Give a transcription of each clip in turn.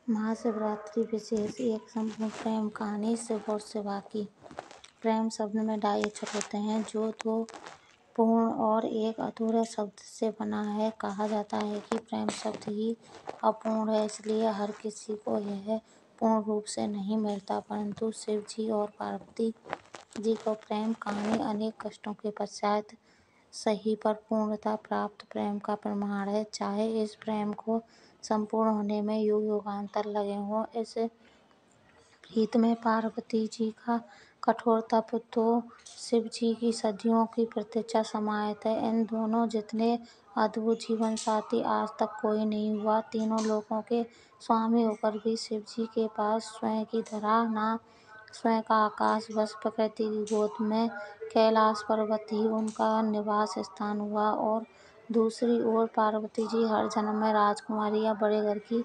महाशिवरात्रि विशेष एक संपूर्ण प्रेम कहानी शिव और शिवा की। प्रेम शब्द में ढाई अक्षर होते हैं जो दो पूर्ण और एक अधूरे शब्द से बना है। कहा जाता है कि प्रेम शब्द ही अपूर्ण है, इसलिए हर किसी को यह पूर्ण रूप से नहीं मिलता। परंतु शिव जी और पार्वती जी को प्रेम कहानी अनेक कष्टों के पश्चात सही पर पूर्णता प्राप्त प्रेम का प्रमाण है। चाहे इस प्रेम को संपूर्ण होने में युग युगांतर लगे हों, इस प्रीत में पार्वती जी का कठोर तप तो शिव जी की सदियों की प्रतीक्षा समाहित है। इन दोनों जितने अद्भुत जीवन साथी आज तक कोई नहीं हुआ। तीनों लोकों के स्वामी होकर भी शिव जी के पास स्वयं की धरा न स्वयं का आकाश, बस प्रकृति की गोद में कैलाश पर्वत ही उनका निवास स्थान हुआ। और दूसरी ओर पार्वती जी हर जन्म में राजकुमारी या बड़े घर की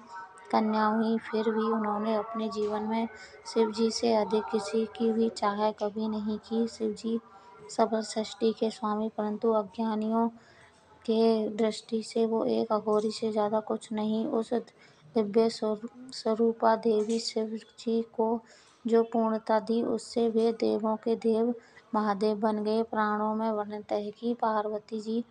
कन्या हुई, फिर भी उन्होंने अपने जीवन में शिव जी से अधिक किसी की भी चाह कभी नहीं की। शिव जी सबल सृष्टि के स्वामी, परंतु अज्ञानियों के दृष्टि से वो एक अघोरी से ज्यादा कुछ नहीं। उस दिव्य स्वरूपा देवी शिव जी को जो पूर्णता दी, उससे वे देवों के देव महादेव बन गए। पुराणों में वर्णित है कि पार्वती जी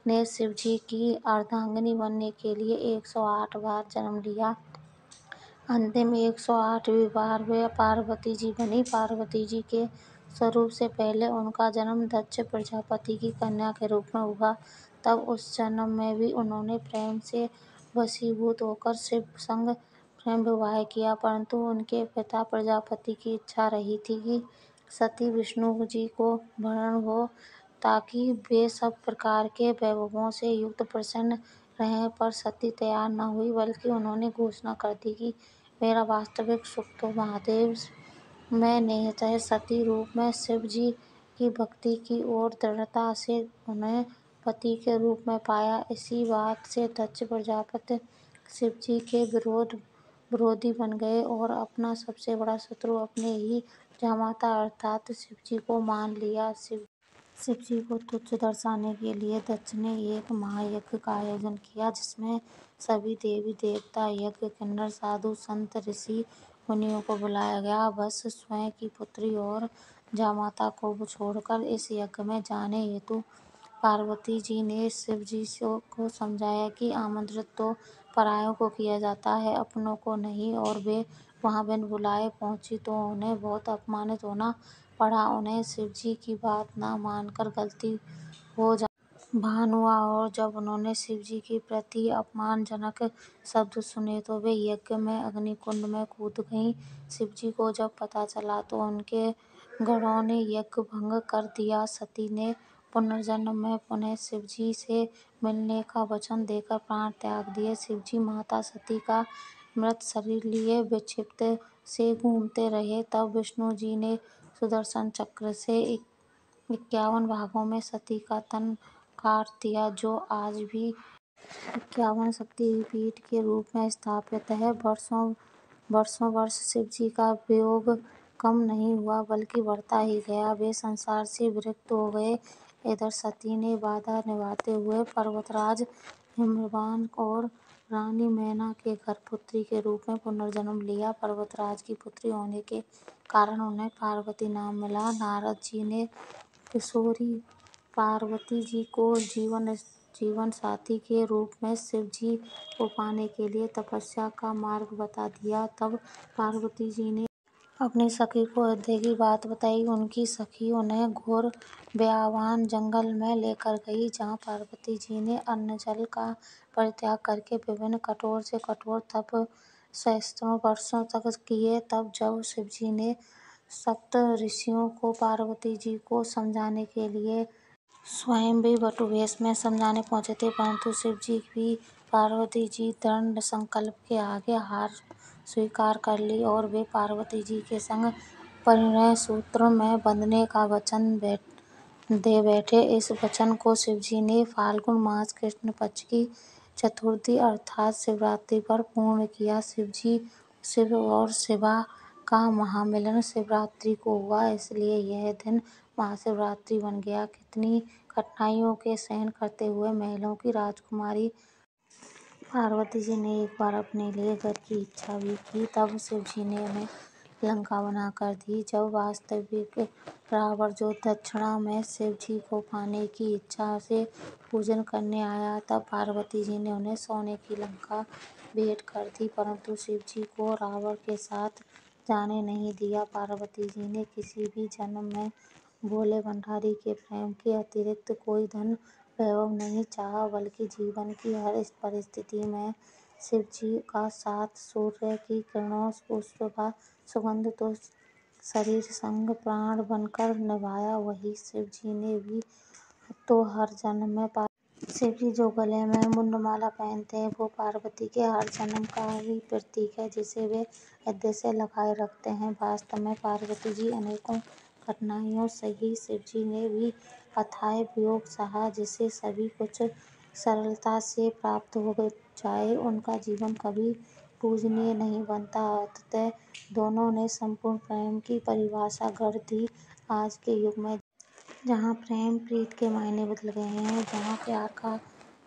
ने शिव जी की अर्धांगिनी बनने के लिए 108 बार जन्म लिया। अंतिम 108वीं बार वे पार्वती जी बनी। पार्वती जी के स्वरूप से पहले उनका जन्म दक्ष प्रजापति की कन्या के रूप में हुआ। तब उस जन्म में भी उन्होंने प्रेम से वशीभूत होकर शिव संग प्रेम विवाह किया, परंतु उनके पिता प्रजापति की इच्छा रही थी कि सती विष्णु जी को भरण हो, ताकि वे सब प्रकार के वैभवों से युक्त प्रसन्न रहें। पर सती तैयार न हुई, बल्कि उन्होंने घोषणा कर दी कि मेरा वास्तविक सुख तो महादेव में निहित है। सती रूप में शिव जी की भक्ति की और दृढ़ता से उन्हें पति के रूप में पाया। इसी बात से दक्ष प्रजापति शिव जी के विरोधी बन गए और अपना सबसे बड़ा शत्रु अपने ही जामाता अर्थात शिव जी को मान लिया। शिव जी को तुच्छ दर्शाने के लिए दक्ष ने एक महायज्ञ का आयोजन किया, जिसमें सभी देवी देवता, यज्ञ, किन्नर, साधु, संत, ऋषि, मुनियों को बुलाया गया। बस स्वयं की पुत्री और जामाता को छोड़कर इस यज्ञ में जाने हेतु पार्वती जी ने शिव जी को समझाया कि आमंत्रित तो परायों को किया जाता है, अपनों को नहीं। और वे वहां बिन बुलाए पहुंची तो उन्हें बहुत अपमानित होना पड़ा। उन्हें शिव जी की बात न मानकर गलती हो जाने भान हुआ, और जब उन्होंने शिव जी के प्रति अपमानजनक शब्द सुने तो वे यज्ञ में अग्निकुंड में कूद गईं। शिव जी को जब पता चला तो उनके गणों ने यज्ञ भंग कर दिया। सती ने पुनर्जन्म में पुनः शिव जी से मिलने का वचन देकर प्राण त्याग दिए। शिव जी माता सती का मृत शरीर लिए विक्षिप्त से घूमते रहे। तब विष्णु जी ने सुदर्शन चक्र से 51 भागों में सती का तन काट दिया, जो आज भी 51 शक्तिपीठ के रूप में स्थापित है। वर्षों वर्ष शिव जी का वियोग कम नहीं हुआ, बल्कि बढ़ता ही गया। वे संसार से विरक्त हो गए। इधर सती ने वादा निभाते हुए पर्वतराज हिमवान और रानी मैना के घर पुत्री के रूप में पुनर्जन्म लिया। पर्वतराज की पुत्री होने के कारण उन्हें पार्वती नाम मिला। नारद जी ने किशोरी पार्वती जी को जीवन साथी के रूप में शिव जी को पाने के लिए तपस्या का मार्ग बता दिया। तब पार्वती जी ने अपनी सखी को हृदय की बात बताई। उनकी सखी उन्हें घोर भयावह जंगल में लेकर गई, जहाँ पार्वती जी ने अन्न जल का परित्याग करके विभिन्न कठोर से कठोर तप सहस्त्रों वर्षों तक किए। तब जब शिव जी ने सप्त ऋषियों को पार्वती जी को समझाने के लिए स्वयं भी वटु वेश में समझाने पहुंचे थे, परंतु शिव जी भी पार्वती जी दृढ़ संकल्प के आगे हार स्वीकार कर ली और वे पार्वती जी के संग परिणय सूत्र में बंधने का वचन दे बैठे। इस वचन को शिव जी ने फाल्गुन मास कृष्ण पक्ष की चतुर्थी अर्थात शिवरात्रि पर पूर्ण किया। शिव और शिवा का महामिलन शिवरात्रि को हुआ, इसलिए यह दिन महाशिवरात्रि बन गया। कितनी कठिनाइयों के सहन करते हुए महलों की राजकुमारी पार्वती जी ने एक बार अपने लिए घर की इच्छा भी की। तब शिव जी ने उन्हें लंका बनाकर दी। जब वास्तविक रावण जो दक्षिणा में शिव जी को पाने की इच्छा से पूजन करने आया, तब पार्वती जी ने उन्हें सोने की लंका भेंट कर दी, परंतु शिव जी को रावण के साथ जाने नहीं दिया। पार्वती जी ने किसी भी जन्म में भोले भंडारी के प्रेम के अतिरिक्त कोई धन वैभव नहीं चाहा, बल्कि जीवन की हर परिस्थिति में शिव जी का साथ, सूर्य की किरणों, पुष्प का सुगंध शरीर संग प्राण बनकर निभाया। वही शिव जी ने भी तो हर जन्म में शिव जी जो गले में मुंडमाला पहनते हैं, वो पार्वती के हर जन्म का ही प्रतीक है, जिसे वे हृदय से लगाए रखते हैं। वास्तव में पार्वती जी अनेकों कठिनाइयों सही, शिव जी ने भी अथाह वियोग सहा, जिसे सभी कुछ सरलता से प्राप्त हो जाए, उनका जीवन कभी पूजनीय नहीं बनता। अतः दोनों ने संपूर्ण प्रेम की परिभाषा गढ़ दी। आज के युग में जहाँ प्रेम प्रीति के मायने बदल गए हैं, जहाँ प्यार का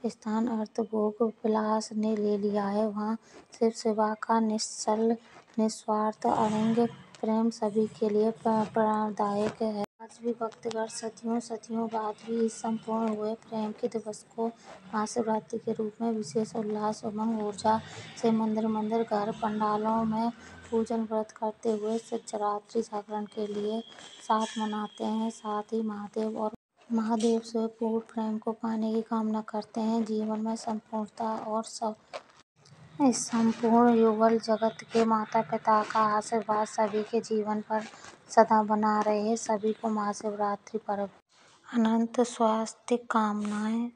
स्थान अर्थ भोग विलास ने ले लिया है, वहाँ शिव सेवा का निश्चल निस्वार्थ अड़ंग प्रेम सभी के लिए प्रेरणादायक है। आज भी भक्तगण सदियों बाद भी इस संपूर्ण हुए प्रेम के दिवस को महाशिवरात्रि के रूप में विशेष उल्लास उमंग ऊर्जा से मंदिर घर पंडालों में पूजन व्रत करते हुए शिवरात्रि जागरण के लिए साथ मनाते हैं। साथ ही महादेव से पूर्ण प्रेम को पाने की कामना करते हैं। जीवन में संपूर्णता और इस संपूर्ण युगल जगत के माता पिता का आशीर्वाद सभी के जीवन पर सदा बना रहे। सभी को महाशिवरात्रि पर्व अनंत स्वास्थ्य कामनाएं।